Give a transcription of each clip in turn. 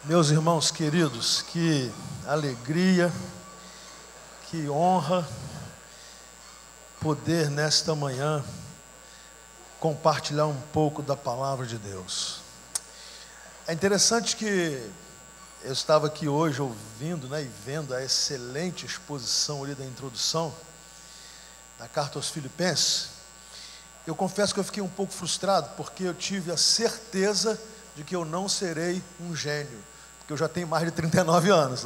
Meus irmãos queridos, que alegria, que honra poder nesta manhã compartilhar um pouco da palavra de Deus. É interessante que eu estava aqui hoje ouvindo, e vendo a excelente exposição ali da introdução da carta aos Filipenses. Eu confesso que eu fiquei um pouco frustrado, porque eu tive a certeza de que eu não serei um gênio, porque eu já tenho mais de 39 anos,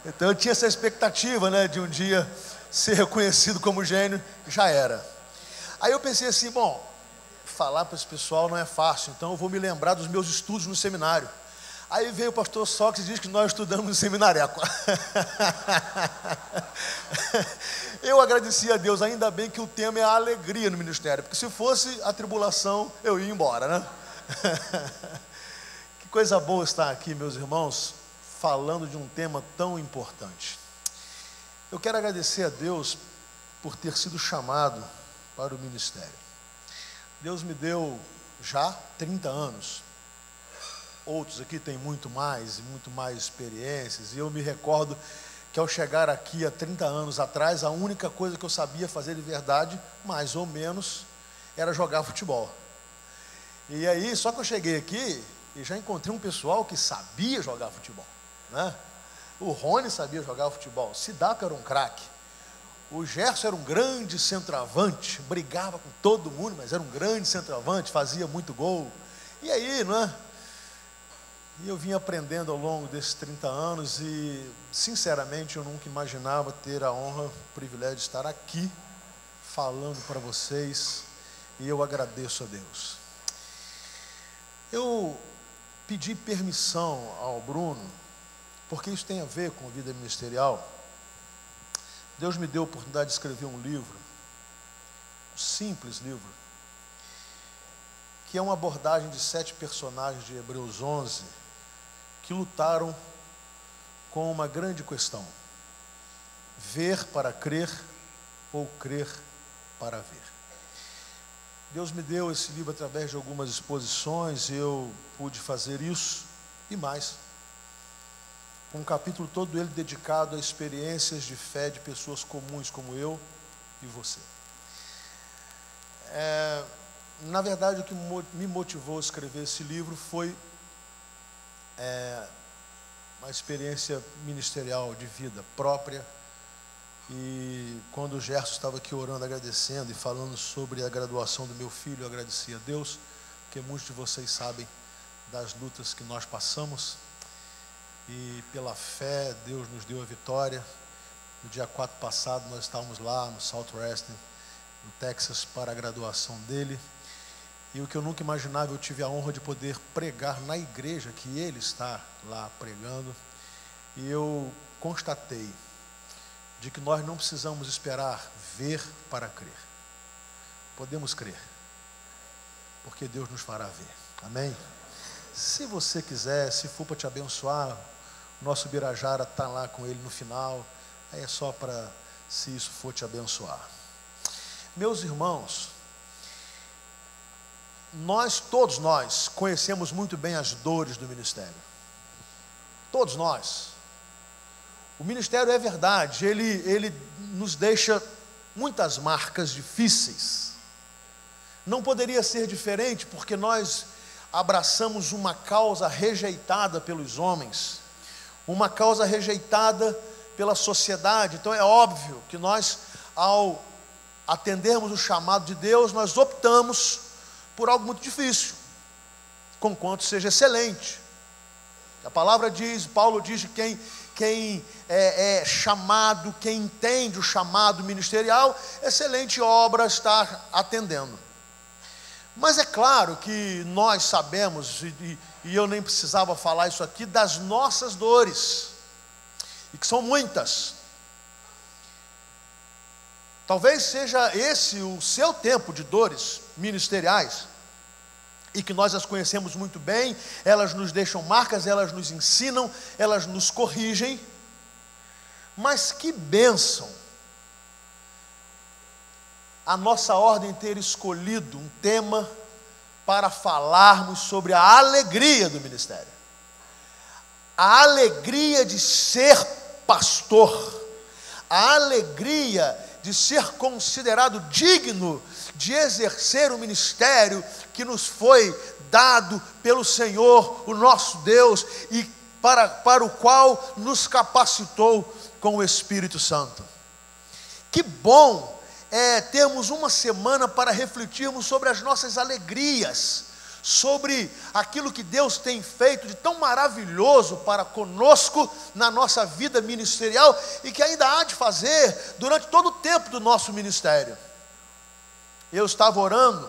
Então eu tinha essa expectativa, de um dia ser reconhecido como gênio, já era. Aí eu pensei assim, falar para esse pessoal não é fácil, então eu vou me lembrar dos meus estudos no seminário. Aí veio o pastor Sócrates e diz que nós estudamos no seminário. Eu agradeci a Deus, ainda bem que o tema é a alegria no ministério, porque se fosse a tribulação, eu ia embora, Que coisa boa estar aqui, meus irmãos, falando de um tema tão importante. Eu quero agradecer a Deus por ter sido chamado para o ministério. Deus me deu já 30 anos. Outros aqui têm muito mais experiências, e eu me recordo que ao chegar aqui há 30 anos atrás, a única coisa que eu sabia fazer de verdade, mais ou menos, era jogar futebol. E aí, só que eu cheguei aqui e já encontrei um pessoal que sabia jogar futebol, O Rony sabia jogar futebol, o Sidaco era um craque, o Gerson era um grande centroavante, brigava com todo mundo, mas era um grande centroavante, fazia muito gol. E aí, E eu vim aprendendo ao longo desses 30 anos e, sinceramente, eu nunca imaginava ter a honra, o privilégio de estar aqui, falando para vocês, e eu agradeço a Deus. Eu pedi permissão ao Bruno, porque isso tem a ver com a vida ministerial. Deus me deu a oportunidade de escrever um livro, um simples livro, que é uma abordagem de 7 personagens de Hebreus 11, que lutaram com uma grande questão: ver para crer ou crer para ver. Deus me deu esse livro através de algumas exposições, e eu pude fazer isso e mais. Um capítulo todo ele dedicado a experiências de fé de pessoas comuns como eu e você. Na verdade, o que me motivou a escrever esse livro foi uma experiência ministerial de vida própria. E quando o Gerson estava aqui orando, agradecendo e falando sobre a graduação do meu filho, eu agradeci a Deus, porque muitos de vocês sabem das lutas que nós passamos, e pela fé Deus nos deu a vitória. No dia 4 passado nós estávamos lá no Southwestern, no Texas, para a graduação dele. E o que eu nunca imaginava, eu tive a honra de poder pregar na igreja que ele está lá pregando. E eu constatei de que nós não precisamos esperar ver para crer. Podemos crer, porque Deus nos fará ver. Amém? Se você quiser, se for para te abençoar, o nosso Birajara está lá com ele no final. Aí é só para, se isso for te abençoar. Meus irmãos, todos nós conhecemos muito bem as dores do ministério. Todos nós. O ministério é verdade, ele nos deixa muitas marcas difíceis. Não poderia ser diferente, porque nós abraçamos uma causa rejeitada pelos homens, uma causa rejeitada pela sociedade. Então é óbvio que nós, ao atendermos o chamado de Deus, nós optamos por algo muito difícil, conquanto seja excelente. A palavra diz, Paulo diz que quem é chamado, quem entende o chamado ministerial, excelente obra está atendendo. Mas é claro que nós sabemos, e eu nem precisava falar isso aqui, das nossas dores, e que são muitas. Talvez seja esse o seu tempo de dores ministeriais, e que nós as conhecemos muito bem. Elas nos deixam marcas, elas nos ensinam, elas nos corrigem. Mas que bênção a nossa ordem ter escolhido um tema para falarmos sobre a alegria do ministério. a alegria de ser pastor, a alegria de ser considerado digno de exercer o ministério que nos foi dado pelo Senhor, o nosso Deus, e para o qual nos capacitou com o Espírito Santo. Que bom é termos uma semana para refletirmos sobre as nossas alegrias, sobre aquilo que Deus tem feito de tão maravilhoso para conosco na nossa vida ministerial e que ainda há de fazer durante todo o tempo do nosso ministério. Eu estava orando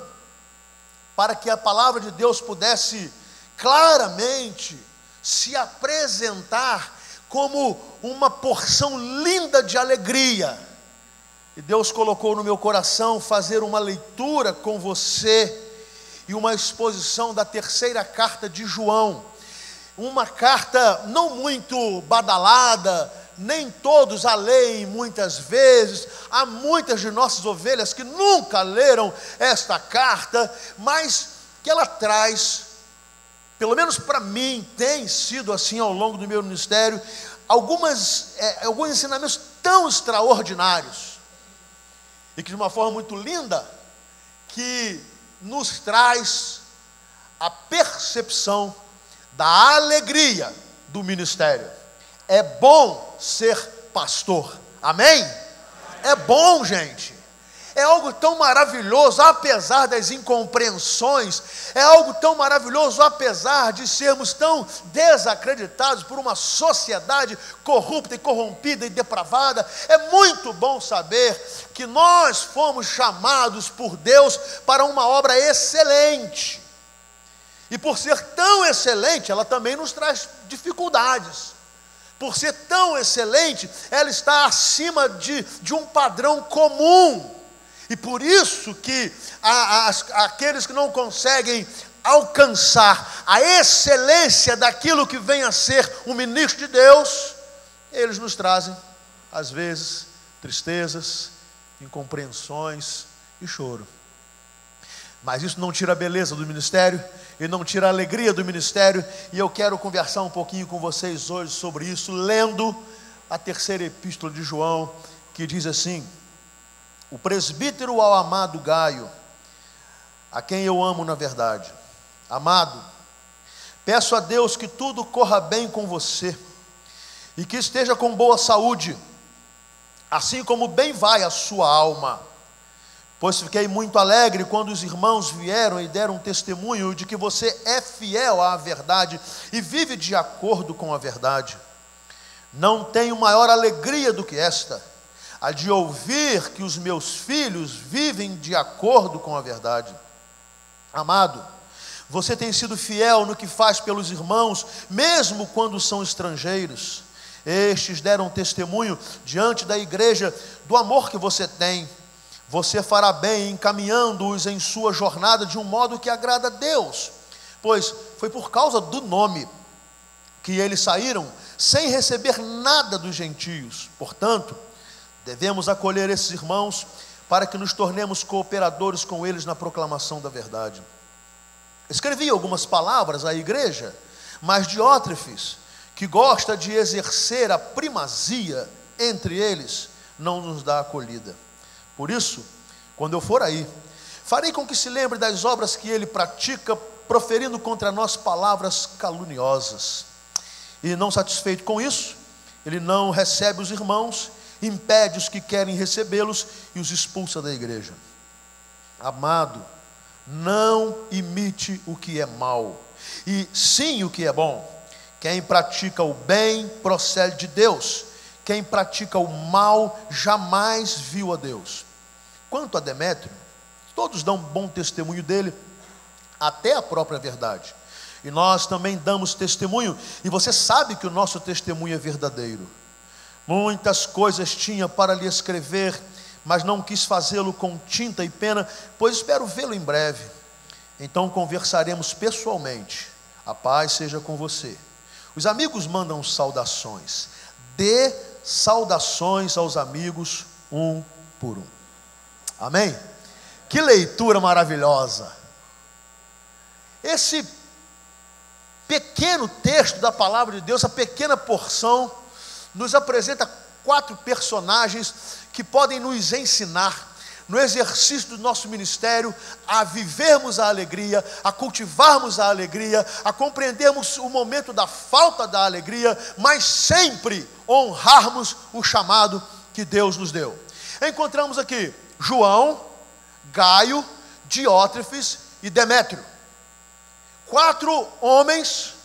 para que a palavra de Deus pudesse claramente se apresentar como uma porção linda de alegria. E Deus colocou no meu coração fazer uma leitura com você e uma exposição da terceira carta de João. Uma carta não muito badalada, nem todos a leem muitas vezes. Há muitas de nossas ovelhas que nunca leram esta carta, mas que ela traz, pelo menos para mim, tem sido assim ao longo do meu ministério, alguns ensinamentos tão extraordinários, e que de uma forma muito linda, que nos traz a percepção da alegria do ministério. É bom ser pastor, amém? É bom, gente. É algo tão maravilhoso, apesar das incompreensões. É algo tão maravilhoso, apesar de sermos tão desacreditados por uma sociedade corrupta e corrompida e depravada. É muito bom saber que nós fomos chamados por Deus para uma obra excelente. E por ser tão excelente, ela também nos traz dificuldades. Por ser tão excelente, ela está acima de um padrão comum. E por isso que aqueles que não conseguem alcançar a excelência daquilo que vem a ser um ministro de Deus, eles nos trazem, às vezes, tristezas, incompreensões e choro. Mas isso não tira a beleza do ministério e não tira a alegria do ministério. E eu quero conversar um pouquinho com vocês hoje sobre isso, lendo a terceira epístola de João, que diz assim: o presbítero ao amado Gaio, a quem eu amo na verdade. Amado, peço a Deus que tudo corra bem com você e que esteja com boa saúde, assim como bem vai a sua alma. Pois fiquei muito alegre quando os irmãos vieram e deram testemunho de que você é fiel à verdade e vive de acordo com a verdade. Não tenho maior alegria do que esta, a de ouvir que os meus filhos vivem de acordo com a verdade. Amado, você tem sido fiel no que faz pelos irmãos, mesmo quando são estrangeiros. Estes deram testemunho diante da igreja do amor que você tem. Você fará bem encaminhando-os em sua jornada de um modo que agrada a Deus, pois foi por causa do nome que eles saíram sem receber nada dos gentios. Portanto, devemos acolher esses irmãos para que nos tornemos cooperadores com eles na proclamação da verdade. Escrevi algumas palavras à igreja, mas Diótrefes, que gosta de exercer a primazia entre eles, não nos dá acolhida. Por isso, quando eu for aí, farei com que se lembre das obras que ele pratica, proferindo contra nós palavras caluniosas. E não satisfeito com isso, ele não recebe os irmãos, impede os que querem recebê-los e os expulsa da igreja. Amado, não imite o que é mal, e sim o que é bom. Quem pratica o bem procede de Deus. Quem pratica o mal jamais viu a Deus. Quanto a Demétrio, todos dão bom testemunho dele, até a própria verdade. E nós também damos testemunho, e você sabe que o nosso testemunho é verdadeiro. Muitas coisas tinha para lhe escrever, mas não quis fazê-lo com tinta e pena, pois espero vê-lo em breve. Então conversaremos pessoalmente. A paz seja com você. Os amigos mandam saudações. Dê saudações aos amigos um por um. Amém? Que leitura maravilhosa. pequeno texto da palavra de Deus, essa pequena porção, nos apresenta 4 personagens que podem nos ensinar, no exercício do nosso ministério, a vivermos a alegria, a cultivarmos a alegria, a compreendermos o momento da falta da alegria, mas sempre honrarmos o chamado que Deus nos deu. Encontramos aqui João, Gaio, Diótrefes e Demétrio. 4 homens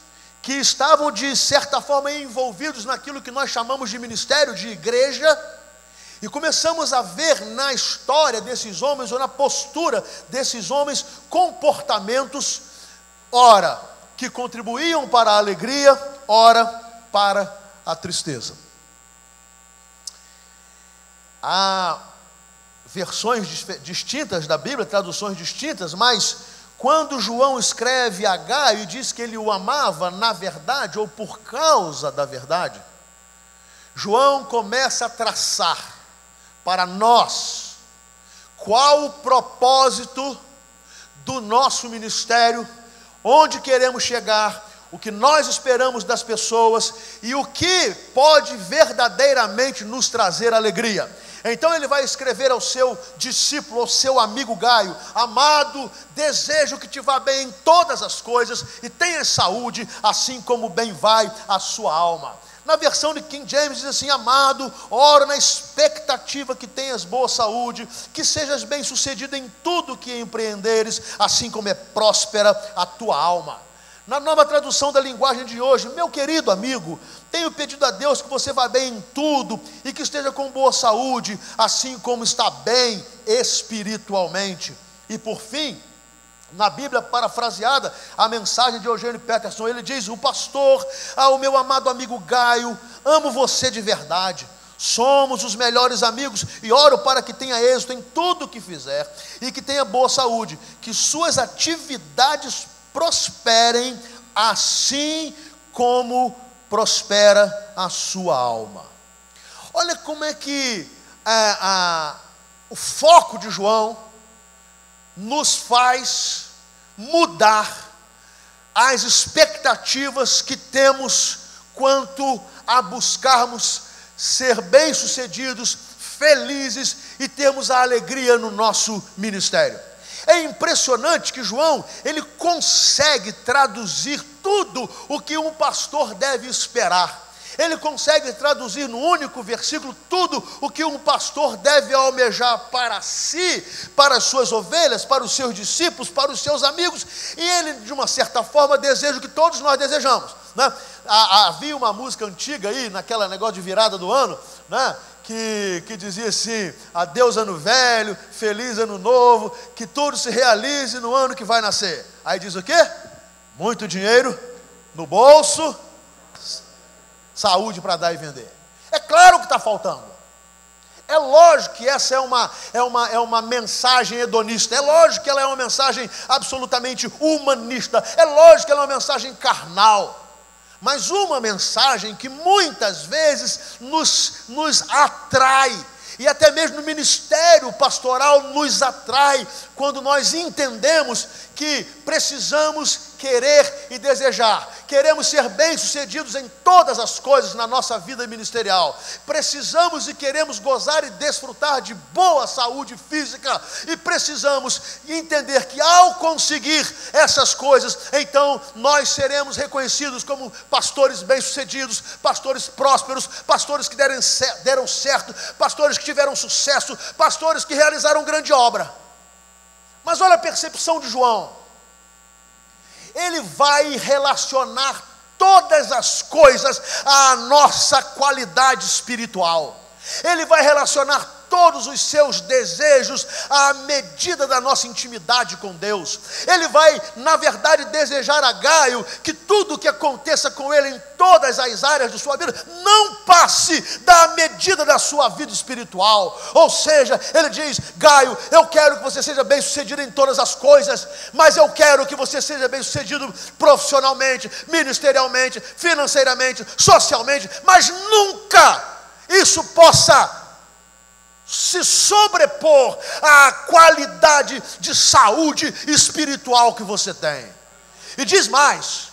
que estavam de certa forma envolvidos naquilo que nós chamamos de ministério, de igreja, e começamos a ver na história desses homens, ou na postura desses homens, comportamentos, ora que contribuíam para a alegria, ora para a tristeza. Há versões distintas da Bíblia, traduções distintas, mas quando João escreve a Gaio e diz que ele o amava na verdade, ou por causa da verdade, João começa a traçar para nós qual o propósito do nosso ministério, onde queremos chegar, o que nós esperamos das pessoas e o que pode verdadeiramente nos trazer alegria. Então ele vai escrever ao seu discípulo, ao seu amigo Gaio: amado, desejo que te vá bem em todas as coisas e tenha saúde, assim como bem vai a sua alma. Na versão de King James diz assim: amado, oro na expectativa que tenhas boa saúde, que sejas bem sucedido em tudo que empreenderes, assim como é próspera a tua alma. Na nova tradução da linguagem de hoje: meu querido amigo, tenho pedido a Deus que você vá bem em tudo e que esteja com boa saúde, assim como está bem espiritualmente. E por fim, na Bíblia parafraseada, a mensagem de Eugênio Peterson, ele diz: o pastor, ao meu amado amigo Gaio, amo você de verdade, somos os melhores amigos e oro para que tenha êxito em tudo o que fizer e que tenha boa saúde, que suas atividades prosperem, assim como prospera a sua alma. Olha como é que o foco de João nos faz mudar as expectativas que temos quanto a buscarmos ser bem-sucedidos, felizes e termos a alegria no nosso ministério. É impressionante que João, ele consegue traduzir tudo o que um pastor deve esperar. Ele consegue traduzir no único versículo tudo o que um pastor deve almejar para si, para as suas ovelhas, para os seus discípulos, para os seus amigos. E ele, de uma certa forma, deseja o que todos nós desejamos, né? Havia uma música antiga aí, naquela negócio de virada do ano, né? Que dizia assim: adeus ano velho, feliz ano novo, que tudo se realize no ano que vai nascer. Aí diz o quê? Muito dinheiro no bolso, saúde para dar e vender. É claro que está faltando. É lógico que essa é uma mensagem hedonista. É lógico que ela é uma mensagem absolutamente humanista. É lógico que ela é uma mensagem carnal. Mas uma mensagem que muitas vezes nos atrai, e até mesmo no ministério pastoral nos atrai, quando nós entendemos que precisamos querer e desejar, queremos ser bem-sucedidos em todas as coisas na nossa vida ministerial, precisamos e queremos gozar e desfrutar de boa saúde física, e precisamos entender que ao conseguir essas coisas, então nós seremos reconhecidos como pastores bem-sucedidos, pastores prósperos, pastores que deram certo, pastores que tiveram sucesso, pastores que realizaram grande obra. Mas olha a percepção de João. Ele vai relacionar todas as coisas à nossa qualidade espiritual. Ele vai relacionar todos os seus desejos à medida da nossa intimidade com Deus. Ele vai, na verdade, desejar a Gaio que tudo o que aconteça com ele em todas as áreas de sua vida não passe da medida da sua vida espiritual. Ou seja, ele diz: Gaio, eu quero que você seja bem sucedido em todas as coisas, mas eu quero que você seja bem sucedido profissionalmente, ministerialmente, financeiramente, socialmente, mas nunca isso possa se sobrepor à qualidade de saúde espiritual que você tem. E diz mais: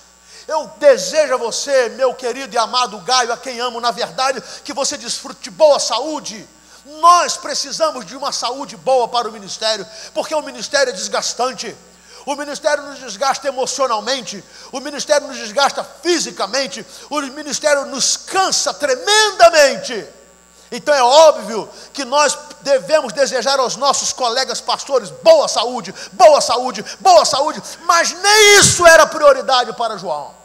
Eu desejo a você, meu querido e amado Gaio, a quem amo na verdade, que você desfrute de boa saúde. Nós precisamos de uma saúde boa para o ministério, porque o ministério é desgastante. O ministério nos desgasta emocionalmente, o ministério nos desgasta fisicamente, o ministério nos cansa tremendamente. Então é óbvio que nós devemos desejar aos nossos colegas pastores boa saúde, boa saúde, boa saúde, mas nem isso era prioridade para João.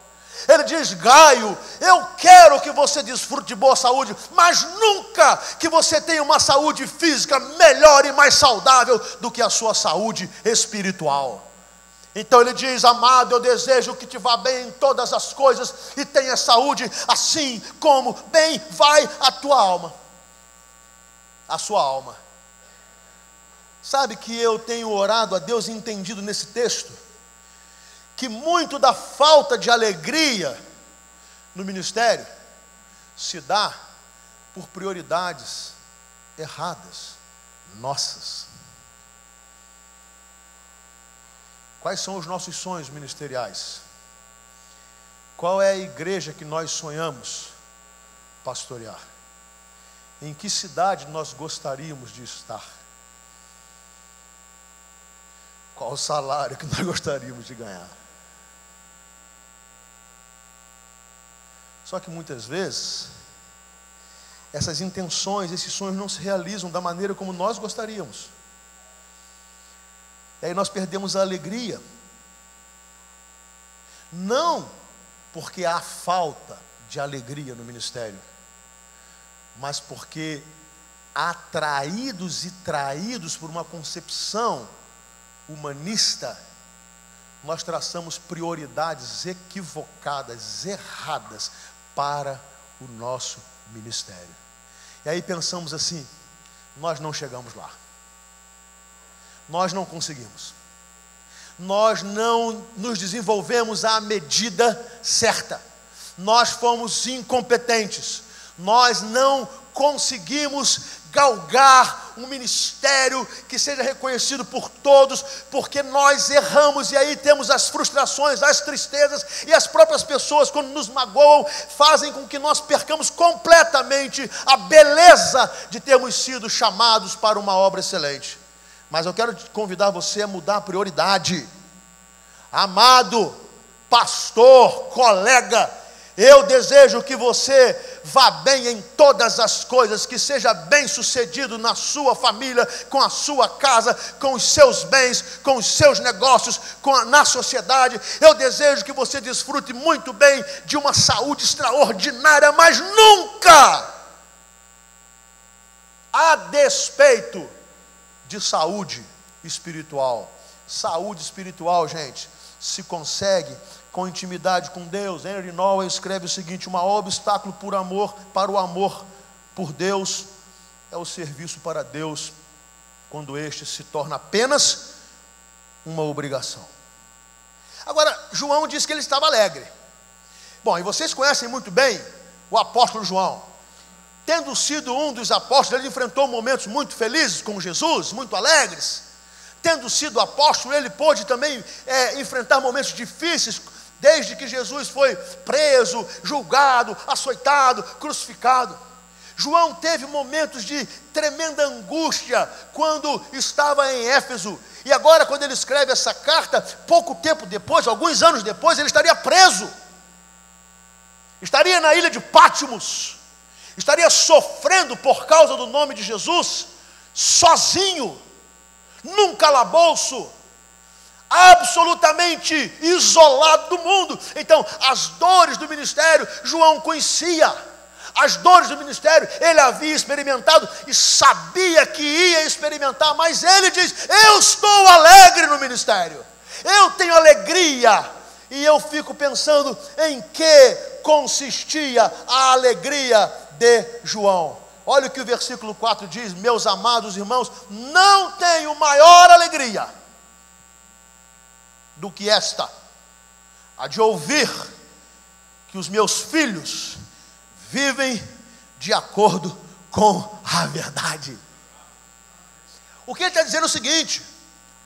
Ele diz: Gaio, eu quero que você desfrute de boa saúde, mas nunca que você tenha uma saúde física melhor e mais saudável do que a sua saúde espiritual. Então ele diz: amado, eu desejo que te vá bem em todas as coisas e tenha saúde, assim como bem vai a tua alma. A sua alma. Sabe que eu tenho orado a Deus e entendido nesse texto que muito da falta de alegria no ministério se dá por prioridades erradas, nossas. Quais são os nossos sonhos ministeriais? Qual é a igreja que nós sonhamos pastorear? Em que cidade nós gostaríamos de estar? Qual o salário que nós gostaríamos de ganhar? Só que muitas vezes, essas intenções, esses sonhos não se realizam da maneira como nós gostaríamos. E aí nós perdemos a alegria. Não porque há falta de alegria no ministério, mas porque atraídos e traídos por uma concepção humanista, nós traçamos prioridades equivocadas, erradas para o nosso ministério. E aí pensamos assim: nós não chegamos lá, nós não conseguimos, nós não nos desenvolvemos à medida certa, nós fomos incompetentes, nós não conseguimos galgar um ministério que seja reconhecido por todos, porque nós erramos, e aí temos as frustrações, as tristezas, e as próprias pessoas, quando nos magoam, fazem com que nós percamos completamente a beleza de termos sido chamados para uma obra excelente. Mas eu quero convidar você a mudar a prioridade. Amado pastor, colega, eu desejo que você vá bem em todas as coisas, que seja bem sucedido na sua família, com a sua casa, com os seus bens, com os seus negócios, na sociedade. Eu desejo que você desfrute muito bem de uma saúde extraordinária, mas nunca a despeito de saúde espiritual. Saúde espiritual, gente, se consegue com intimidade com Deus. Henry Nowen escreve o seguinte: o maior obstáculo para o amor por Deus é o serviço para Deus, quando este se torna apenas uma obrigação. Agora, João disse que ele estava alegre. Bom, e vocês conhecem muito bem o apóstolo João. Tendo sido um dos apóstolos, ele enfrentou momentos muito felizes com Jesus, muito alegres. Tendo sido apóstolo, ele pôde também enfrentar momentos difíceis, desde que Jesus foi preso, julgado, açoitado, crucificado. João teve momentos de tremenda angústia quando estava em Éfeso. E agora, quando ele escreve essa carta, pouco tempo depois, alguns anos depois, ele estaria preso. Estaria na ilha de Pátimos. Estaria sofrendo por causa do nome de Jesus, sozinho, num calabouço, absolutamente isolado do mundo. Então, as dores do ministério, João conhecia. As dores do ministério, ele havia experimentado e sabia que ia experimentar, mas ele diz: eu estou alegre no ministério, eu tenho alegria. E eu fico pensando em que consistia a alegria de João. Olha o que o versículo 4 diz: meus amados irmãos, não tenho maior alegria do que esta, a de ouvir que os meus filhos vivem de acordo com a verdade. O que ele está dizendo é o seguinte: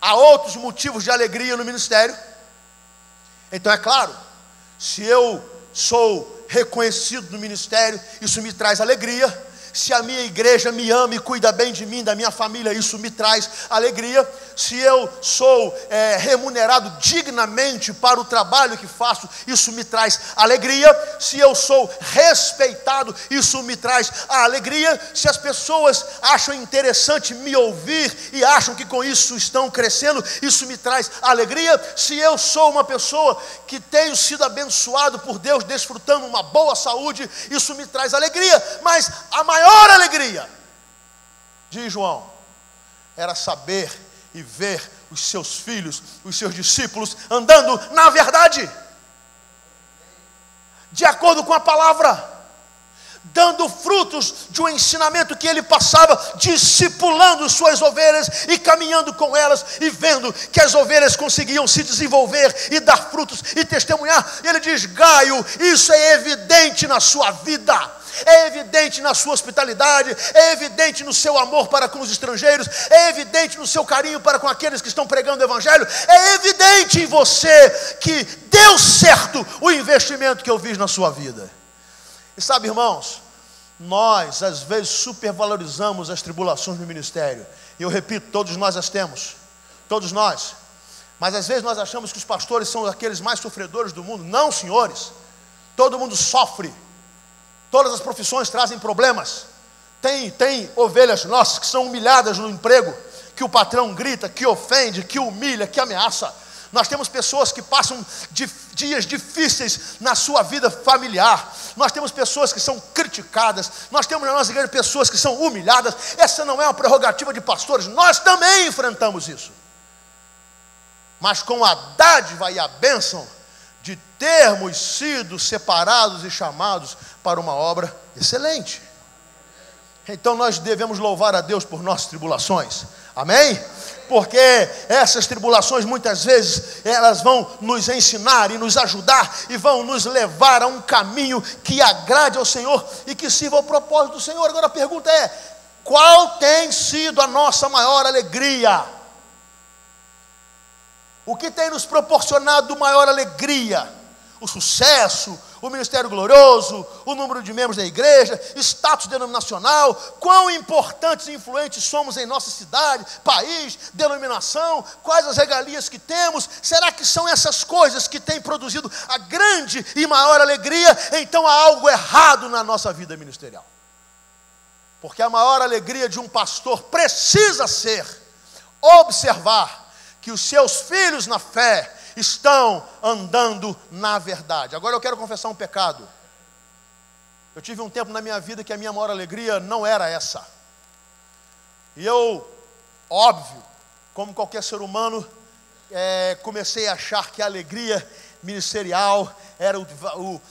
há outros motivos de alegria no ministério. Então é claro Se eu sou reconhecido no ministério, isso me traz alegria. Se a minha igreja me ama e cuida bem de mim, da minha família, isso me traz alegria. Se eu sou remunerado dignamente para o trabalho que faço, isso me traz alegria. Se eu sou respeitado, isso me traz alegria. Se as pessoas acham interessante me ouvir e acham que com isso estão crescendo, isso me traz alegria. Se eu sou uma pessoa que tenho sido abençoado por Deus, desfrutando uma boa saúde, isso me traz alegria. Mas a maior alegria, diz João, era saber e ver os seus filhos, os seus discípulos andando na verdade, de acordo com a palavra, dando frutos de um ensinamento que ele passava, discipulando suas ovelhas e caminhando com elas e vendo que as ovelhas conseguiam se desenvolver e dar frutos e testemunhar. Ele diz: Gaio, isso é evidente na sua vida, é evidente na sua hospitalidade, é evidente no seu amor para com os estrangeiros, é evidente no seu carinho para com aqueles que estão pregando o evangelho, é evidente em você que deu certo o investimento que eu fiz na sua vida. E sabe, irmãos, nós às vezes supervalorizamos as tribulações no ministério. E eu repito, todos nós as temos, todos nós. Mas às vezes nós achamos que os pastores são aqueles mais sofredores do mundo. Não, senhores, todo mundo sofre. Todas as profissões trazem problemas. Tem ovelhas nossas que são humilhadas no emprego, que o patrão grita, que ofende, que humilha, que ameaça. Nós temos pessoas que passam dias difíceis na sua vida familiar. Nós temos pessoas que são criticadas. Nós temos na nossa igreja pessoas que são humilhadas. Essa não é uma prerrogativa de pastores. Nós também enfrentamos isso. Mas com a dádiva e a bênção de termos sido separados e chamados para uma obra excelente. Então nós devemos louvar a Deus por nossas tribulações. Amém? Porque essas tribulações muitas vezes elas vão nos ensinar e nos ajudar e vão nos levar a um caminho que agrade ao Senhor e que sirva ao propósito do Senhor. Agora a pergunta é: qual tem sido a nossa maior alegria? O que tem nos proporcionado maior alegria? O sucesso, o ministério glorioso, o número de membros da igreja, status denominacional, quão importantes e influentes somos em nossa cidade, país, denominação, quais as regalias que temos? Será que são essas coisas que têm produzido a grande e maior alegria? Então há algo errado na nossa vida ministerial. Porque a maior alegria de um pastor precisa ser observar que os seus filhos na fé estão andando na verdade. Agora eu quero confessar um pecado. Eu tive um tempo na minha vida que a minha maior alegria não era essa. E eu, óbvio, como qualquer ser humano, comecei a achar que a alegria ministerial era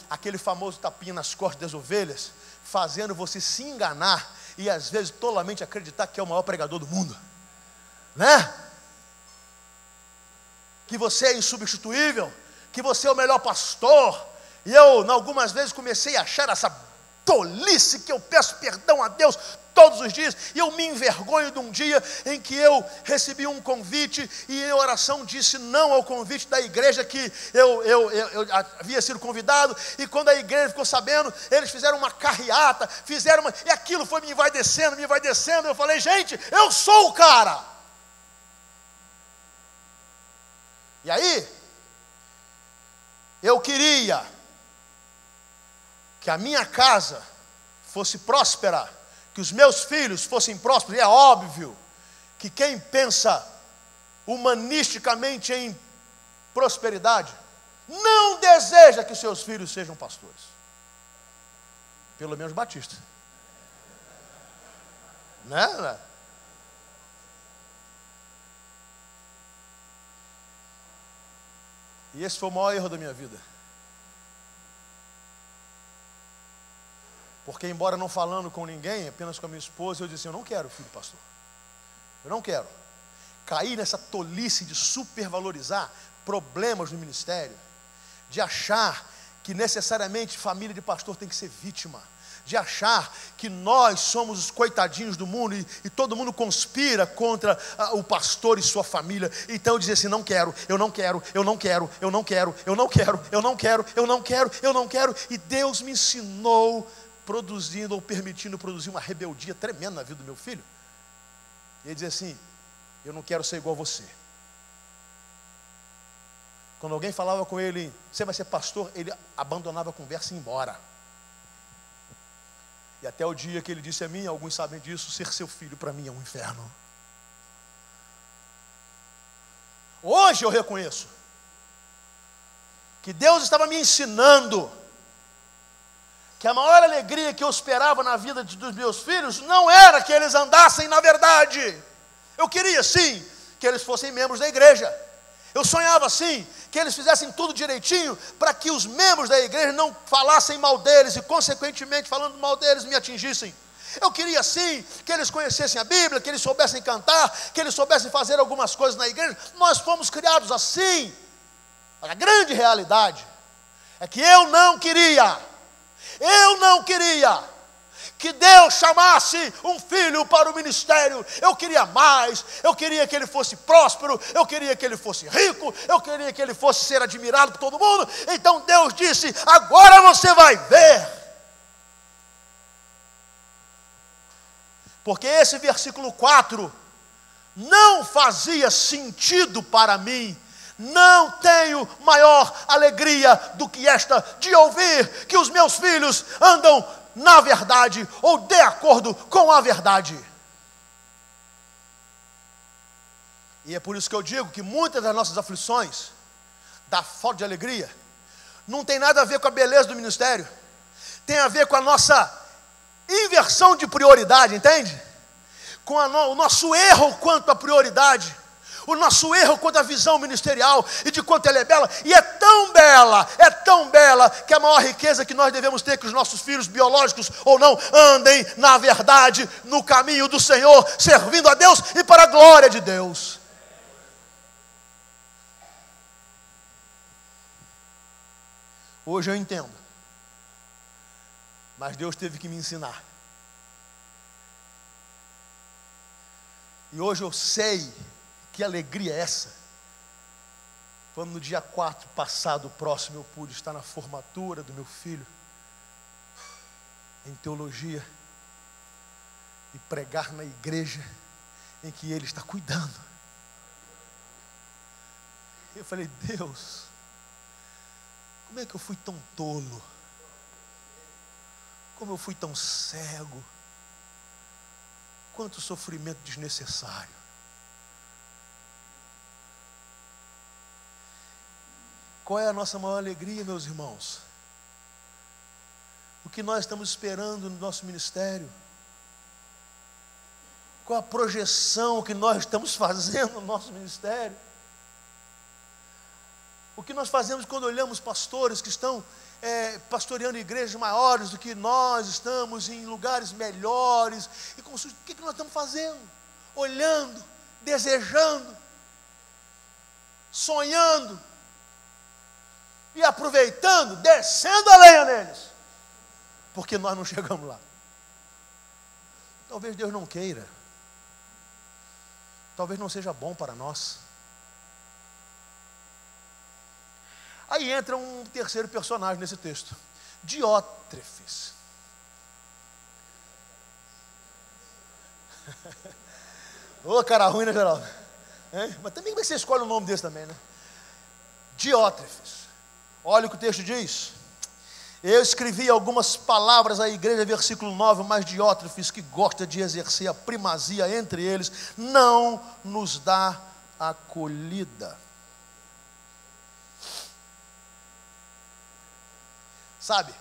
aquele famoso tapinha nas costas das ovelhas, fazendo você se enganar e às vezes tolamente acreditar que é o maior pregador do mundo, né? Que você é insubstituível, que você é o melhor pastor. E eu, algumas vezes, comecei a achar essa tolice que eu peço perdão a Deus todos os dias. E eu me envergonho de um dia em que eu recebi um convite e em oração disse não ao convite da igreja que eu havia sido convidado. E quando a igreja ficou sabendo, eles fizeram uma carreata, e aquilo foi me vai descendo. Eu falei: gente, eu sou o cara. E aí, eu queria que a minha casa fosse próspera, que os meus filhos fossem prósperos. E é óbvio que quem pensa humanisticamente em prosperidade não deseja que seus filhos sejam pastores, pelo menos batista, né? E esse foi o maior erro da minha vida. Porque embora não falando com ninguém, apenas com a minha esposa, eu disse: eu não quero filho pastor. Eu não quero. Cair nessa tolice de supervalorizar problemas no ministério, de achar que necessariamente família de pastor tem que ser vítima, de achar que nós somos os coitadinhos do mundo e todo mundo conspira contra o pastor e sua família. Então eu dizia assim: não quero, eu não quero, eu não quero, eu não quero, eu não quero, eu não quero, eu não quero, eu não quero. E Deus me ensinou, produzindo ou permitindo produzir uma rebeldia tremenda na vida do meu filho. E ele dizia assim: eu não quero ser igual a você. Quando alguém falava com ele: você vai ser pastor, ele abandonava a conversa e ia embora. E até o dia que ele disse a mim, alguns sabem disso: ser seu filho para mim é um inferno. Hoje eu reconheço que Deus estava me ensinando que a maior alegria que eu esperava na vida dos meus filhos não era que eles andassem na verdade. Eu queria sim que eles fossem membros da igreja. Eu sonhava sim que eles fizessem tudo direitinho para que os membros da igreja não falassem mal deles e consequentemente falando mal deles me atingissem. Eu queria sim que eles conhecessem a Bíblia, que eles soubessem cantar, que eles soubessem fazer algumas coisas na igreja. Nós fomos criados assim. A grande realidade é que eu não queria que Deus chamasse um filho para o ministério. Eu queria mais, eu queria que ele fosse próspero, eu queria que ele fosse rico, eu queria que ele fosse ser admirado por todo mundo. Então Deus disse: agora você vai ver. Porque esse versículo 4 não fazia sentido para mim. Não tenho maior alegria do que esta, de ouvir que os meus filhos andam na verdade, ou de acordo com a verdade. E é por isso que eu digo que muitas das nossas aflições, da falta de alegria, não tem nada a ver com a beleza do ministério, tem a ver com a nossa inversão de prioridade, entende? Com o nosso erro quanto à prioridade, o nosso erro quanto à visão ministerial e de quanto ela é bela. E é tão bela, que a maior riqueza que nós devemos ter, que os nossos filhos, biológicos ou não, andem na verdade, no caminho do Senhor, servindo a Deus e para a glória de Deus. Hoje eu entendo, mas Deus teve que me ensinar. E hoje eu sei que alegria é essa? Quando no dia 4 passado, próximo, eu pude estar na formatura do meu filho, em teologia, e pregar na igreja em que ele está cuidando. Eu falei: Deus, como é que eu fui tão tolo? Como eu fui tão cego? Quanto sofrimento desnecessário. Qual é a nossa maior alegria, meus irmãos? O que nós estamos esperando no nosso ministério? Qual a projeção que nós estamos fazendo no nosso ministério? O que nós fazemos quando olhamos pastores que estão pastoreando igrejas maiores do que nós, estamos em lugares melhores, e como, o que nós estamos fazendo? Olhando, desejando, sonhando, e aproveitando, descendo a lenha neles, porque nós não chegamos lá. Talvez Deus não queira, talvez não seja bom para nós. Aí entra um terceiro personagem nesse texto, Diótrefes. Ô, cara ruim, né, Geraldo? Mas também como é que você escolhe o nome desse também, né? Diótrefes. Olha o que o texto diz. Eu escrevi algumas palavras à igreja, versículo 9, mas Diótrefes, que gosta de exercer a primazia entre eles, não nos dá acolhida. Sabe?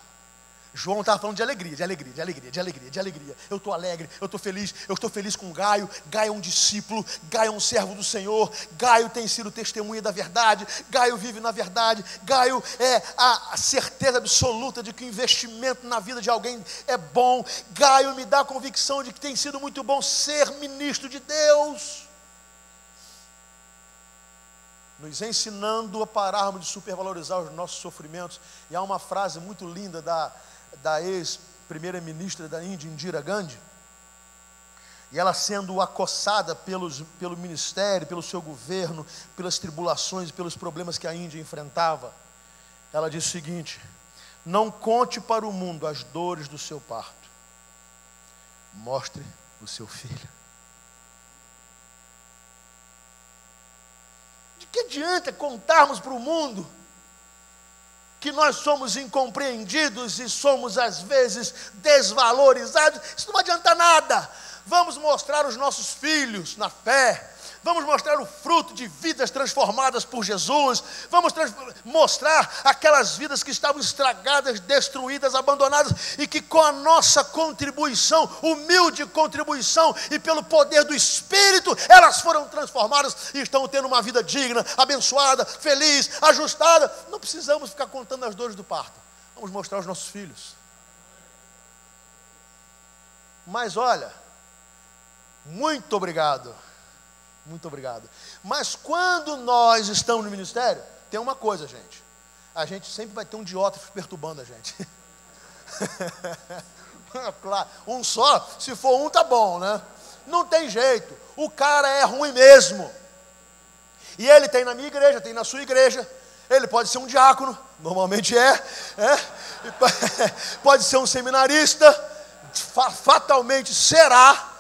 João estava falando de alegria. Eu estou alegre, eu estou feliz com Gaio. Gaio é um discípulo, Gaio é um servo do Senhor, Gaio tem sido testemunha da verdade, Gaio vive na verdade, Gaio é a certeza absoluta de que o investimento na vida de alguém é bom. Gaio me dá a convicção de que tem sido muito bom ser ministro de Deus, nos ensinando a pararmos de supervalorizar os nossos sofrimentos. E há uma frase muito linda da primeira-ministra da Índia, Indira Gandhi, e ela sendo acossada pelo ministério, pelo seu governo, pelas tribulações e pelos problemas que a Índia enfrentava, ela disse o seguinte: não conte para o mundo as dores do seu parto, mostre o seu filho. De que adianta contarmos para o mundo que nós somos incompreendidos e somos às vezes desvalorizados? Isso não adianta nada. Vamos mostrar os nossos filhos na fé, vamos mostrar o fruto de vidas transformadas por Jesus, vamos mostrar aquelas vidas que estavam estragadas, destruídas, abandonadas, e que com a nossa contribuição, humilde contribuição, e pelo poder do Espírito, elas foram transformadas e estão tendo uma vida digna, abençoada, feliz, ajustada. Não precisamos ficar contando as dores do parto, vamos mostrar os nossos filhos. Mas olha, muito obrigado. Muito obrigado. Mas quando nós estamos no ministério, tem uma coisa, gente. A gente sempre vai ter um diótrefo perturbando a gente. Claro, um só, se for um, tá bom, né? Não tem jeito. O cara é ruim mesmo. E ele tem na minha igreja, tem na sua igreja. Ele pode ser um diácono, normalmente pode ser um seminarista, fatalmente será.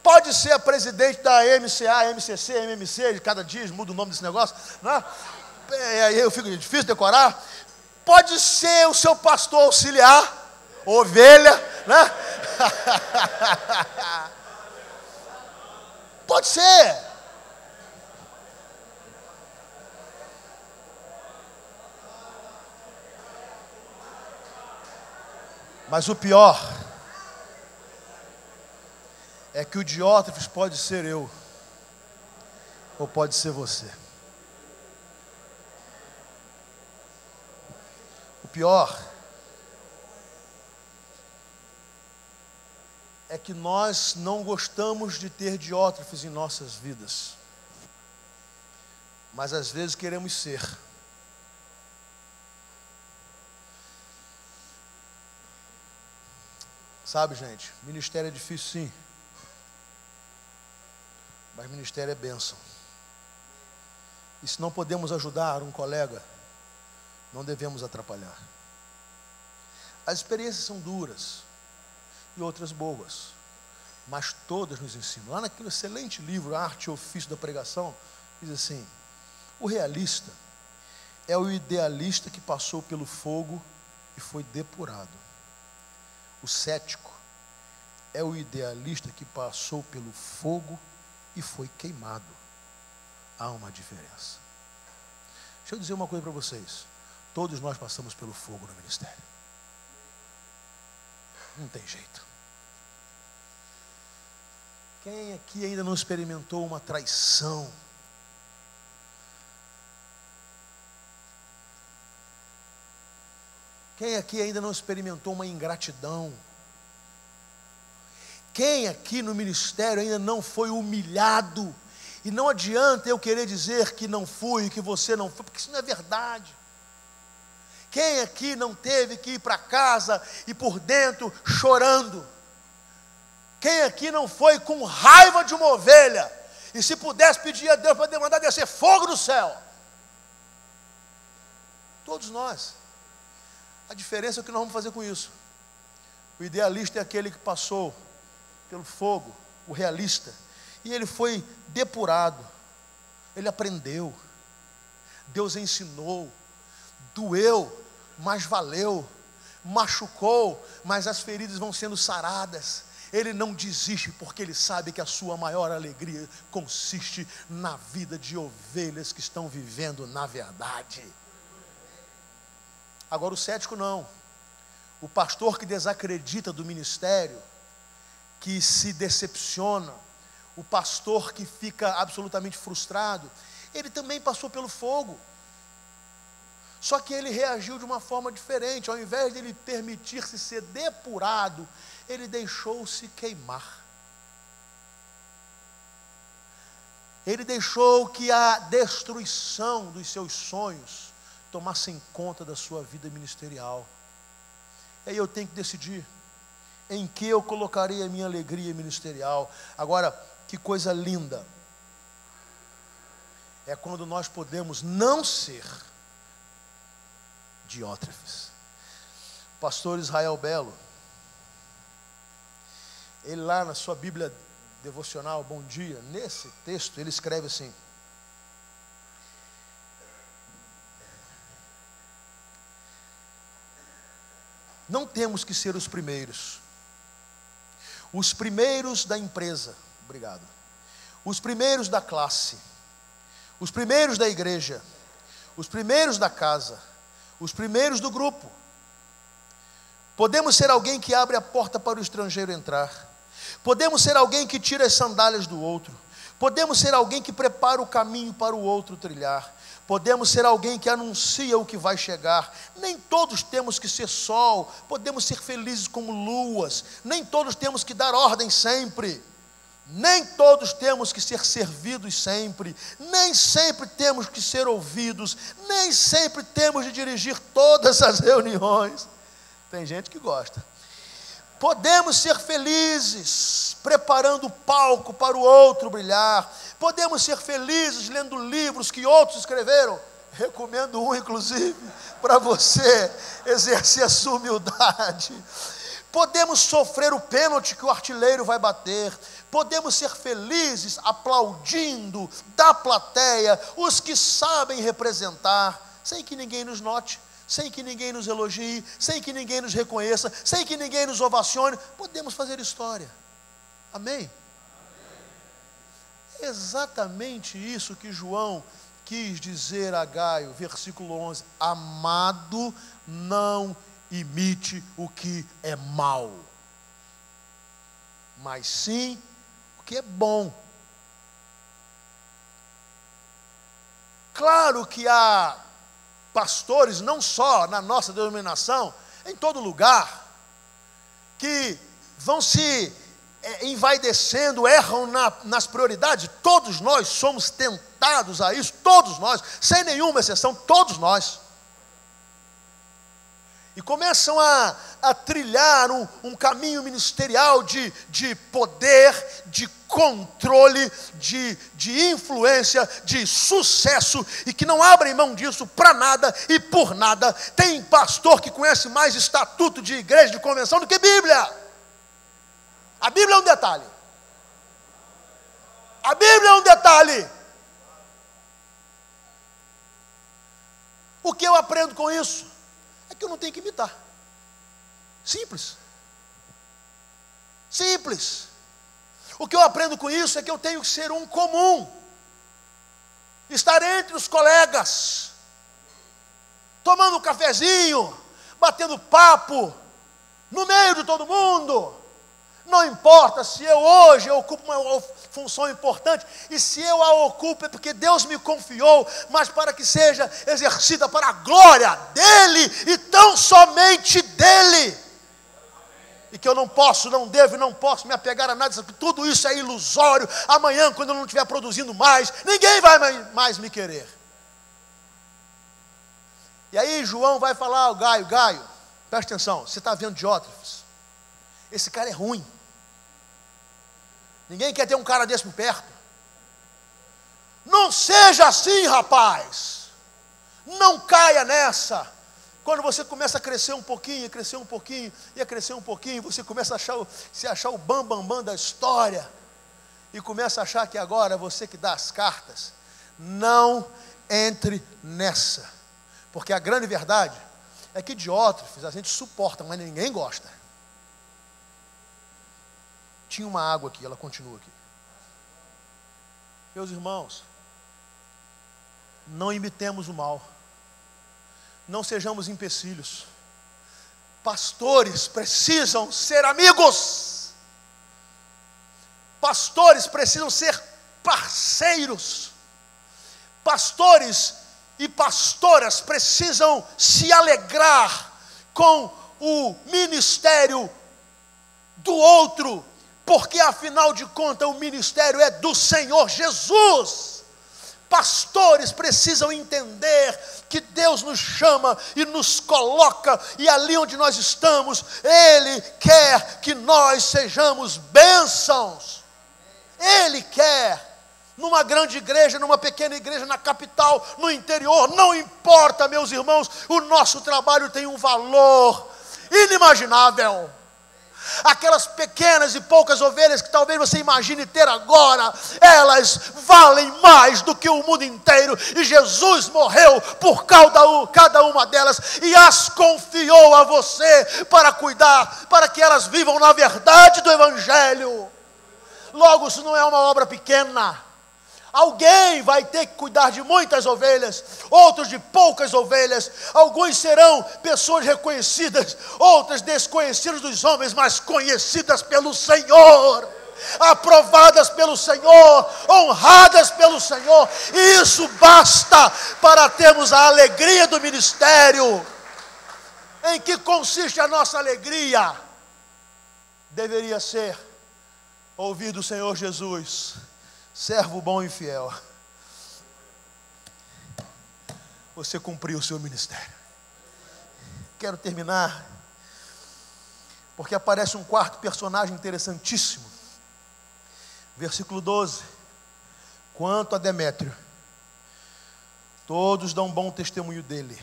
Pode ser a presidente da MCA, MCC, MMC, de cada dia muda o nome desse negócio, né? Aí eu fico difícil decorar. Pode ser o seu pastor auxiliar, ovelha, né? Pode ser. Mas o pior é que o diótrefes pode ser eu, ou pode ser você. O pior é que nós não gostamos de ter diótrefes em nossas vidas, mas às vezes queremos ser. Sabe, gente, ministério é difícil sim, mas ministério é bênção. E se não podemos ajudar um colega, não devemos atrapalhar. As experiências são duras e outras boas, mas todas nos ensinam. Lá naquele excelente livro, Arte e Ofício da Pregação, diz assim: o realista é o idealista que passou pelo fogo e foi depurado. O cético é o idealista que passou pelo fogo e foi queimado. Há uma diferença. Deixa eu dizer uma coisa para vocês. Todos nós passamos pelo fogo no ministério. Não tem jeito. Quem aqui ainda não experimentou uma traição? Quem aqui ainda não experimentou uma ingratidão? Quem aqui no ministério ainda não foi humilhado? E não adianta eu querer dizer que não fui, que você não foi, porque isso não é verdade. Quem aqui não teve que ir para casa e por dentro chorando? Quem aqui não foi com raiva de uma ovelha? E se pudesse pedir a Deus para mandar descer fogo do céu? Todos nós. A diferença é o que nós vamos fazer com isso. O idealista é aquele que passou pelo fogo, o realista, e ele foi depurado, ele aprendeu, Deus ensinou, doeu, mas valeu, machucou, mas as feridas vão sendo saradas. Ele não desiste porque ele sabe que a sua maior alegria consiste na vida de ovelhas que estão vivendo na verdade. Agora o cético não, o pastor que desacredita do ministério, que se decepciona, o pastor que fica absolutamente frustrado, ele também passou pelo fogo, só que ele reagiu de uma forma diferente. Ao invés de ele permitir-se ser depurado, ele deixou-se queimar. Ele deixou que a destruição dos seus sonhos tomassem conta da sua vida ministerial. E aí eu tenho que decidir: em que eu colocarei a minha alegria ministerial. Agora, que coisa linda é quando nós podemos não ser Diótrefes. O pastor Israel Belo, ele lá na sua Bíblia devocional, Bom Dia, nesse texto, ele escreve assim: não temos que ser os primeiros da empresa, obrigado, os primeiros da classe, os primeiros da igreja, os primeiros da casa, os primeiros do grupo. Podemos ser alguém que abre a porta para o estrangeiro entrar, podemos ser alguém que tira as sandálias do outro, podemos ser alguém que prepara o caminho para o outro trilhar, podemos ser alguém que anuncia o que vai chegar. Nem todos temos que ser sol, podemos ser felizes como luas. Nem todos temos que dar ordem sempre, nem todos temos que ser servidos sempre, nem sempre temos que ser ouvidos, nem sempre temos de dirigir todas as reuniões. Tem gente que gosta. Podemos ser felizes preparando o palco para o outro brilhar. Podemos ser felizes lendo livros que outros escreveram. Recomendo um, inclusive, para você exercer a sua humildade. Podemos sofrer o pênalti que o artilheiro vai bater. Podemos ser felizes aplaudindo da plateia os que sabem representar, sem que ninguém nos note, sem que ninguém nos elogie, sem que ninguém nos reconheça, sem que ninguém nos ovacione. Podemos fazer história. Amém? É exatamente isso que João quis dizer a Gaio, versículo 11: amado, não imite o que é mal, mas sim o que é bom. Claro que há pastores, não só na nossa denominação, em todo lugar, que vão se envaidecendo, erram nas prioridades. Todos nós somos tentados a isso, todos nós, sem nenhuma exceção, todos nós. E começam a trilhar um caminho ministerial de poder, de controle, de influência, de sucesso, e que não abrem mão disso para nada e por nada. Tem pastor que conhece mais estatuto de igreja, de convenção, do que Bíblia. A Bíblia é um detalhe. A Bíblia é um detalhe. O que eu aprendo com isso? É que eu não tenho que imitar. Simples. Simples. O que eu aprendo com isso é que eu tenho que ser um comum. Estar entre os colegas, tomando um cafezinho, batendo papo, no meio de todo mundo. Não importa se eu hoje ocupo uma função importante, e se eu a ocupo é porque Deus me confiou, mas para que seja exercida para a glória dEle, e tão somente dEle. E que eu não posso, não devo e não posso me apegar a nada, tudo isso é ilusório. Amanhã, quando eu não estiver produzindo mais, ninguém vai mais me querer. E aí João vai falar ao Gaio: Gaio, presta atenção, você está vendo Diótrefes? Esse cara é ruim. Ninguém quer ter um cara desse por perto. Não seja assim, rapaz. Não caia nessa. Quando você começa a crescer um pouquinho, crescer um pouquinho, e a crescer um pouquinho, você começa a se achar o bam da história, e começa a achar que agora é você que dá as cartas. Não entre nessa. Porque a grande verdade é que Diótrefes a gente suporta, mas ninguém gosta. Tinha uma água aqui, ela continua aqui. Meus irmãos, não imitemos o mal. Não sejamos empecilhos. Pastores precisam ser amigos. Pastores precisam ser parceiros. Pastores e pastoras precisam se alegrar com o ministério do outro, porque afinal de contas o ministério é do Senhor Jesus. Pastores precisam entender que Deus Deus nos chama e nos coloca, e ali onde nós estamos, Ele quer que nós sejamos bênçãos. Ele quer. Numa grande igreja, numa pequena igreja, na capital, no interior, não importa, meus irmãos, o nosso trabalho tem um valor inimaginável. Aquelas pequenas e poucas ovelhas que talvez você imagine ter agora, elas valem mais do que o mundo inteiro, e Jesus morreu por cada uma delas, e as confiou a você para cuidar, para que elas vivam na verdade do Evangelho. Logo, isso não é uma obra pequena. Alguém vai ter que cuidar de muitas ovelhas, outros de poucas ovelhas. Alguns serão pessoas reconhecidas, outras desconhecidas dos homens, mas conhecidas pelo Senhor, aprovadas pelo Senhor, honradas pelo Senhor. E isso basta para termos a alegria do ministério. Em que consiste a nossa alegria? Deveria ser ouvir do Senhor Jesus: servo bom e fiel, você cumpriu o seu ministério. Quero terminar, porque aparece um quarto personagem interessantíssimo. Versículo 12: quanto a Demétrio, todos dão bom testemunho dele,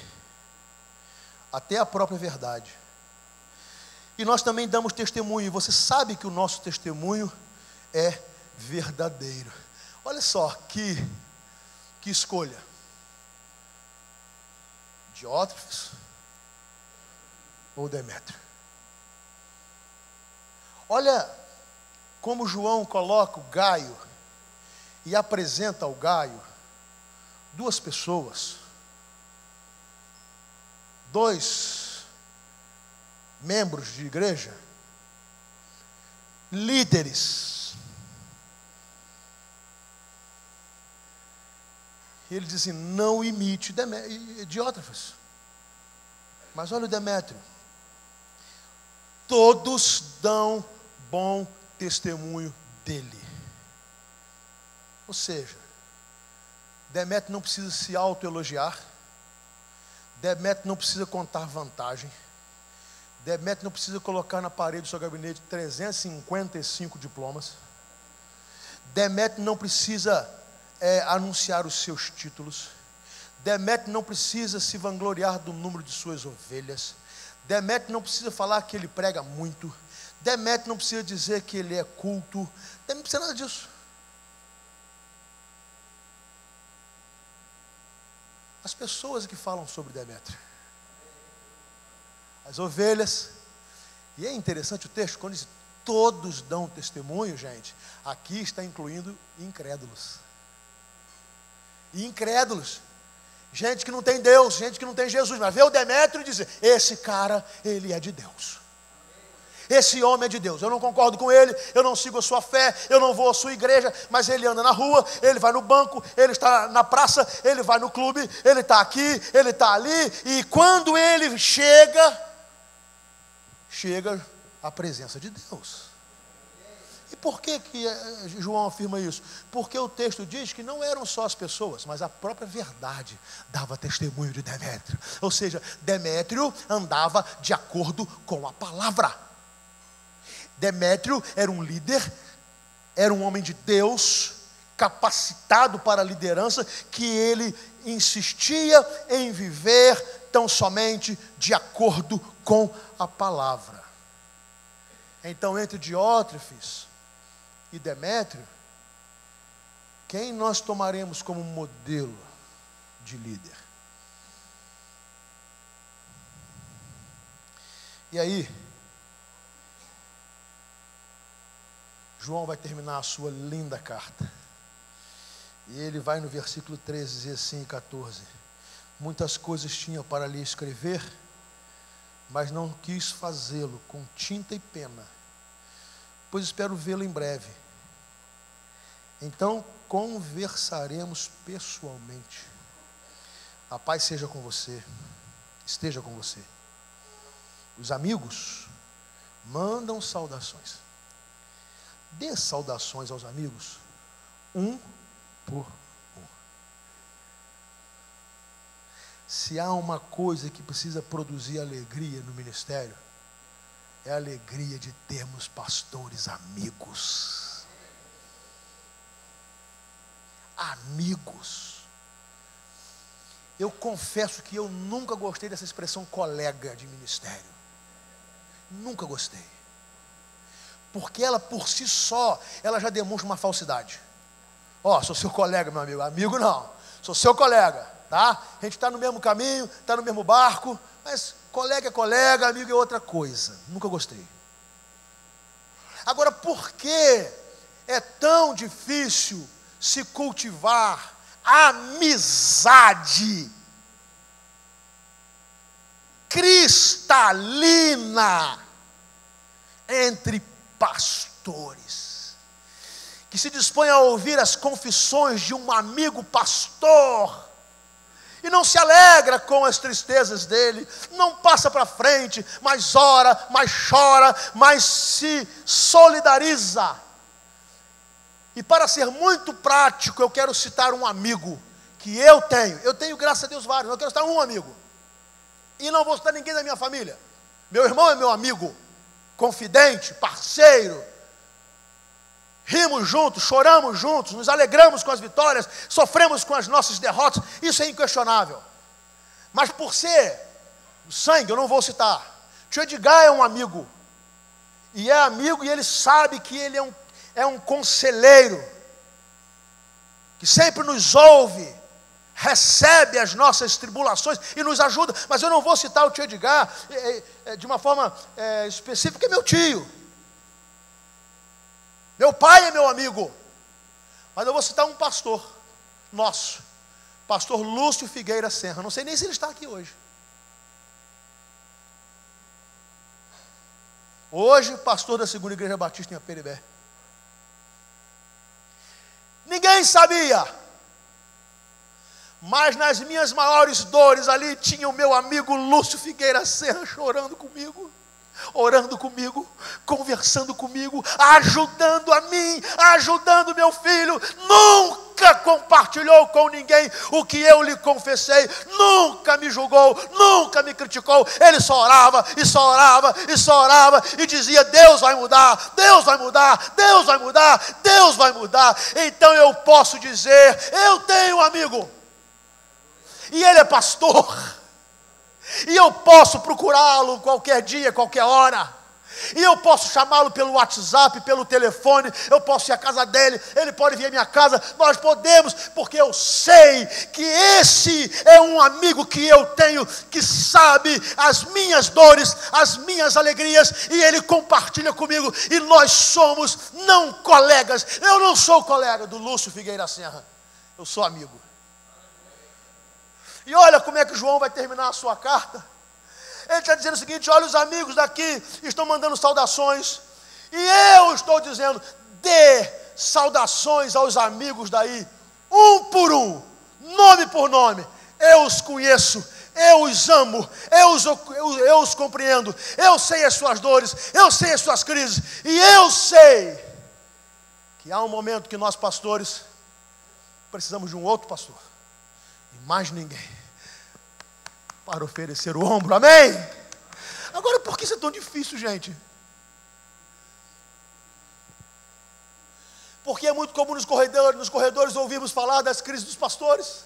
até a própria verdade. E nós também damos testemunho, e você sabe que o nosso testemunho é verdadeiro. Olha só que escolha. Diótrefes ou Demétrio? Olha como João coloca o Gaio e apresenta ao Gaio duas pessoas, dois membros de igreja, líderes. Ele diz assim: não imite Diótrefes. Mas olha o Demétrio: todos dão bom testemunho dele. Ou seja, Demétrio não precisa se autoelogiar, Demétrio não precisa contar vantagem, Demétrio não precisa colocar na parede do seu gabinete 355 diplomas, Demétrio não precisa anunciar os seus títulos, Demétrio não precisa se vangloriar do número de suas ovelhas, Demétrio não precisa falar que ele prega muito, Demétrio não precisa dizer que ele é culto, Demétrio não precisa nada disso. As pessoas que falam sobre Demétrio, as ovelhas. E é interessante o texto, quando diz todos dão testemunho, gente, aqui está incluindo incrédulos. E incrédulos, gente que não tem Deus, gente que não tem Jesus, mas vê o Demétrio e diz: esse cara, ele é de Deus, esse homem é de Deus. Eu não concordo com ele, eu não sigo a sua fé, eu não vou à sua igreja, mas ele anda na rua, ele vai no banco, ele está na praça, ele vai no clube, ele está aqui, ele está ali, e quando ele chega a presença de Deus. E por que João afirma isso? Porque o texto diz que não eram só as pessoas, mas a própria verdade dava testemunho de Demétrio. Ou seja, Demétrio andava de acordo com a palavra. Demétrio era um líder, era um homem de Deus, capacitado para a liderança, que ele insistia em viver tão somente de acordo com a palavra. Então, entre Diótrefes e Demétrio, quem nós tomaremos como modelo de líder? E aí, João vai terminar a sua linda carta. E ele vai no versículo 13 dizer assim, 14: muitas coisas tinha para lhe escrever, mas não quis fazê-lo com tinta e pena, pois espero vê-lo em breve. Então conversaremos pessoalmente. A paz seja com você, esteja com você. Os amigos mandam saudações. Dê saudações aos amigos, um por um. Se há uma coisa que precisa produzir alegria no ministério, é a alegria de termos pastores amigos. Amigos. Eu confesso que eu nunca gostei dessa expressão colega de ministério. Nunca gostei. Porque ela por si só, ela já demonstra uma falsidade. Ó, sou seu colega, meu amigo. Amigo não, sou seu colega, tá? A gente está no mesmo caminho, está no mesmo barco, mas colega é colega, amigo é outra coisa. Nunca gostei. Agora, por que é tão difícil se cultivar amizade cristalina entre pastores, que se dispõe a ouvir as confissões de um amigo pastor, e não se alegra com as tristezas dele, não passa para frente, mas ora, mas chora, mas se solidariza? E para ser muito prático, eu quero citar um amigo que eu tenho graças a Deus vários, eu quero citar um amigo, e não vou citar ninguém da minha família. Meu irmão é meu amigo, confidente, parceiro, rimos juntos, choramos juntos, nos alegramos com as vitórias, sofremos com as nossas derrotas, isso é inquestionável. Mas por ser sangue, eu não vou citar. Tio Edgar é um amigo, e é amigo, e ele sabe que ele é um conselheiro, que sempre nos ouve, recebe as nossas tribulações e nos ajuda. Mas eu não vou citar o tio Edgar de uma forma específica, é meu tio. Meu pai é meu amigo. Mas eu vou citar um pastor nosso, pastor Lúcio Figueira Serra. Não sei nem se ele está aqui hoje. Hoje, pastor da Segunda Igreja Batista em Aperibé. Ninguém sabia. Mas nas minhas maiores dores ali tinha o meu amigo Lúcio Figueira Serra chorando comigo, orando comigo, conversando comigo, ajudando a mim, ajudando meu filho. Nunca compartilhou com ninguém o que eu lhe confessei, nunca me julgou, nunca me criticou. Ele só orava, e só orava, e só orava, e dizia: Deus vai mudar, Deus vai mudar, Deus vai mudar, Deus vai mudar. Então eu posso dizer, eu tenho um amigo, e ele é pastor, e eu posso procurá-lo qualquer dia, qualquer hora, e eu posso chamá-lo pelo WhatsApp, pelo telefone, eu posso ir à casa dele, ele pode vir à minha casa, nós podemos, porque eu sei que esse é um amigo que eu tenho, que sabe as minhas dores, as minhas alegrias, e ele compartilha comigo, e nós somos não colegas. Eu não sou colega do Lúcio Figueira Serra, eu sou amigo. E olha como é que João vai terminar a sua carta. Ele está dizendo o seguinte: olha, os amigos daqui estão mandando saudações, e eu estou dizendo: dê saudações aos amigos daí, um por um, nome por nome. Eu os conheço, eu os amo, eu os compreendo, eu sei as suas dores, eu sei as suas crises, e eu sei que há um momento que nós pastores precisamos de um outro pastor, e mais ninguém, para oferecer o ombro. Amém? Agora, por que isso é tão difícil, gente? Porque é muito comum nos corredores ouvirmos falar das crises dos pastores.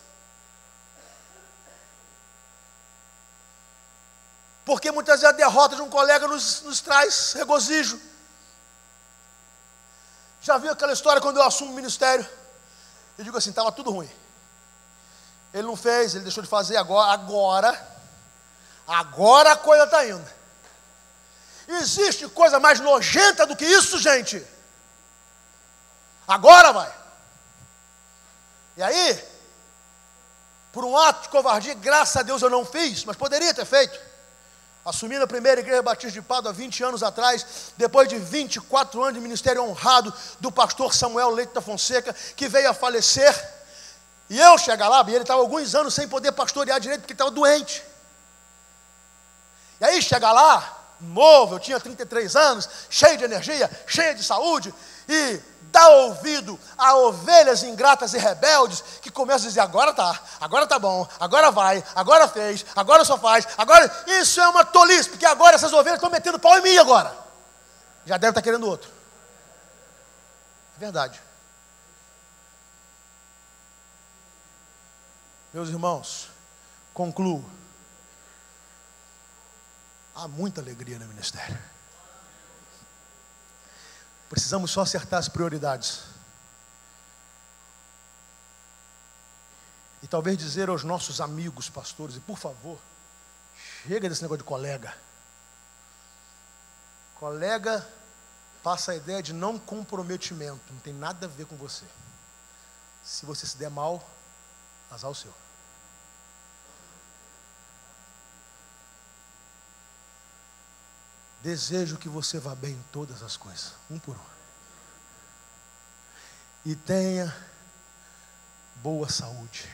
Porque muitas vezes a derrota de um colega nos traz regozijo. Já viu aquela história quando eu assumo o ministério? Eu digo assim, estava tudo ruim. Ele não fez, ele deixou de fazer, agora a coisa está indo. Existe coisa mais nojenta do que isso, gente? Agora vai. E aí, por um ato de covardia, graças a Deus eu não fiz, mas poderia ter feito. Assumi a primeira igreja batista de Pádua há 20 anos atrás, depois de 24 anos de ministério honrado do pastor Samuel Leite da Fonseca, que veio a falecer. E eu chegar lá, e ele estava alguns anos sem poder pastorear direito, porque estava doente. E aí chega lá, novo, eu tinha 33 anos, cheio de energia, cheio de saúde, e dá ouvido a ovelhas ingratas e rebeldes que começam a dizer: agora tá bom, agora vai, agora fez, agora só faz, agora. Isso é uma tolice, porque agora essas ovelhas estão metendo pau em mim agora. Já deve estar querendo outro. É verdade. Meus irmãos, concluo. Há muita alegria no ministério. Precisamos só acertar as prioridades. E talvez dizer aos nossos amigos pastores: e por favor, chega desse negócio de colega. Colega passa a ideia de não comprometimento, não tem nada a ver com você. Se você se der mal, azar o seu. Desejo que você vá bem em todas as coisas, um por um. E tenha boa saúde,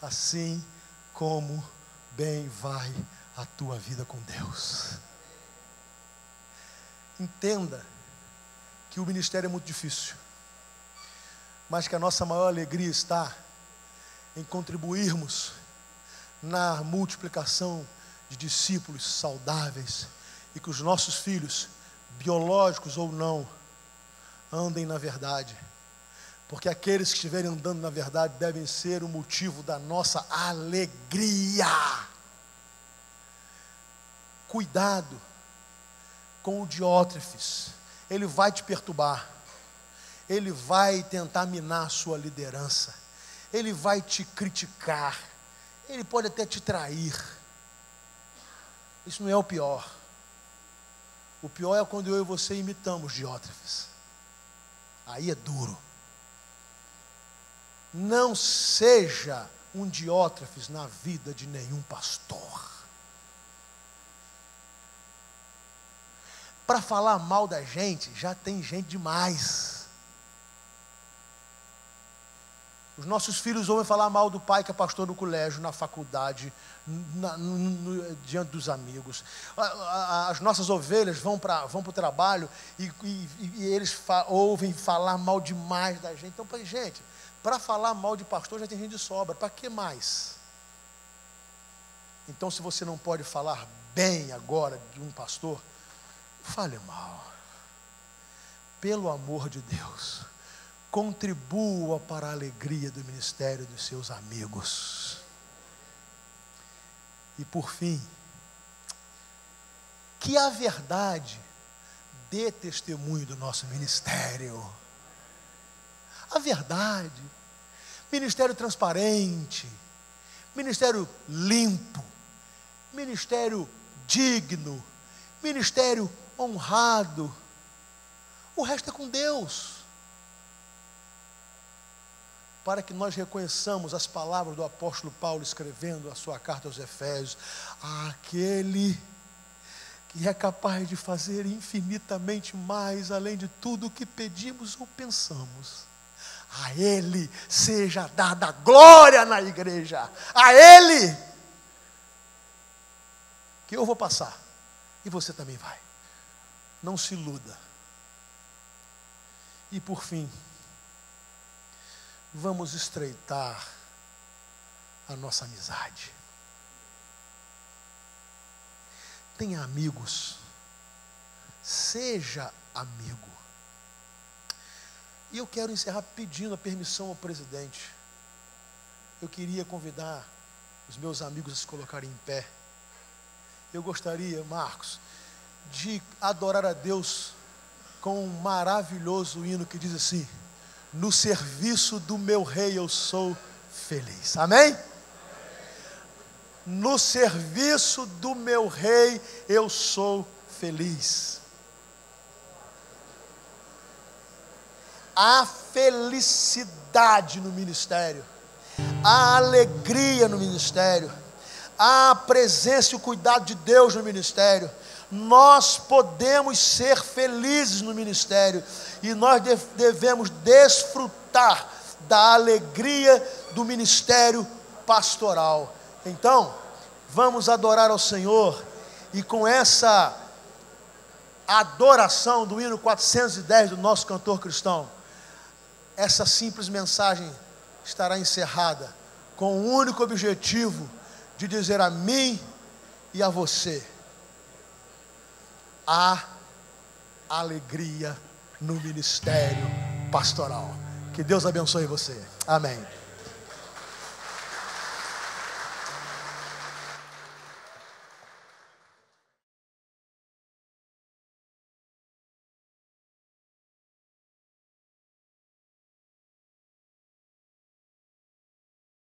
assim como bem vai a tua vida com Deus. Entenda que o ministério é muito difícil, mas que a nossa maior alegria está em contribuirmos na multiplicação de discípulos saudáveis, e que os nossos filhos, biológicos ou não, andem na verdade, porque aqueles que estiverem andando na verdade devem ser o motivo da nossa alegria. Cuidado com o Diótrefes, ele vai te perturbar, ele vai tentar minar a sua liderança, ele vai te criticar, ele pode até te trair. Isso não é o pior. O pior é quando eu e você imitamos Diótrefes. Aí é duro. Não seja um Diótrefes na vida de nenhum pastor. Para falar mal da gente, já tem gente demais. Os nossos filhos ouvem falar mal do pai que é pastor no colégio, na faculdade, diante dos amigos. As nossas ovelhas vão para o trabalho e eles ouvem falar mal demais da gente. Então, gente, para falar mal de pastor já tem gente de sobra. Para que mais? Então, se você não pode falar bem agora de um pastor, fale mal. Pelo amor de Deus, contribua para a alegria do ministério dos seus amigos. E por fim, que a verdade dê testemunho do nosso ministério. A verdade. Ministério transparente, ministério limpo, ministério digno, ministério honrado. O resto é com Deus. Para que nós reconheçamos as palavras do apóstolo Paulo escrevendo a sua carta aos Efésios: aquele que é capaz de fazer infinitamente mais além de tudo o que pedimos ou pensamos. A Ele seja dada glória na igreja. A Ele. Que eu vou passar e você também vai. Não se iluda. E por fim, vamos estreitar a nossa amizade. Tenha amigos, seja amigo. E eu quero encerrar pedindo a permissão ao presidente. Eu queria convidar os meus amigos a se colocarem em pé. Eu gostaria, Marcos, de adorar a Deus com um maravilhoso hino que diz assim: no serviço do meu rei eu sou feliz. Amém? No serviço do meu rei eu sou feliz. Há felicidade no ministério, há alegria no ministério, há a presença e o cuidado de Deus no ministério. Nós podemos ser felizes no ministério e nós devemos desfrutar da alegria do ministério pastoral. Então, vamos adorar ao Senhor E com essa adoração do hino 410 do nosso cantor cristão, essa simples mensagem estará encerrada com o único objetivo de dizer a mim e a você: há alegria no ministério pastoral. Que Deus abençoe você. Amém.